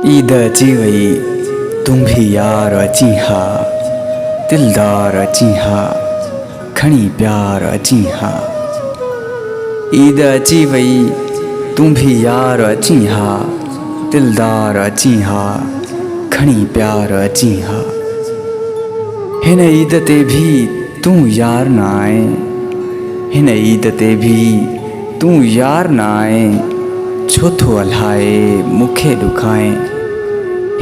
ईद अची वई तूं भी यार अची हा, दिलदार अची हा, खणी प्यार अची हा। ईद अची वई तूं भी यार अची हा, दिलदार अची हा, खणी प्यार अची हा। हिन ईद ते भी तूं यार न आए, हिन ईद ते भी तूं यार न आए, छो थो अल्हाए मूंखे ॾुखाए।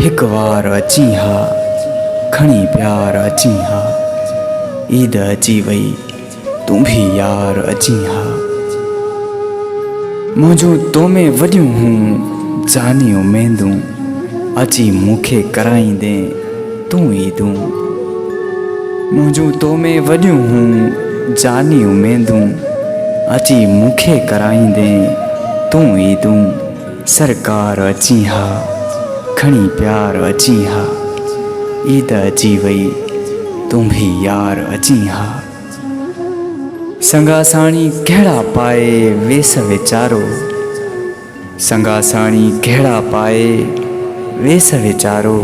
हिकु वार अची हा, खणी प्यार अची हा। ईद अची वई तूं भी यार अची हा। मुंहिंजूं तो में वॾियूं हूं जानी उमेदूं, अची मूंखे कराईंदे तूं ईदूं। मुंहिंजूं तो में वॾियूं हूं जानी उमेदूं, अची मूंखे कराईंदे तूं ईदूं। सरकार अची हा, खणी प्यार अची हा। ईद अची वई तूं भी यार अची हा। संगा साणी कहिड़ा पाए वेस वीचारो, संगा साणी कहिड़ा पाए वेस वीचारो।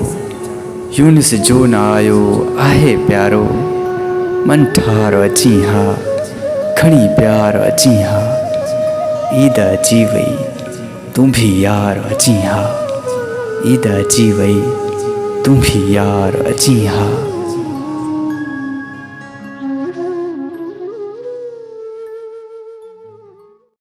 यूनिस जो न आयो आहे प्यारो, मन ठार अची हा, खणी प्यार अची हा। ईद अची वई तूं भी यार अची हा। ईद अची वई तूं भी यार अची हा।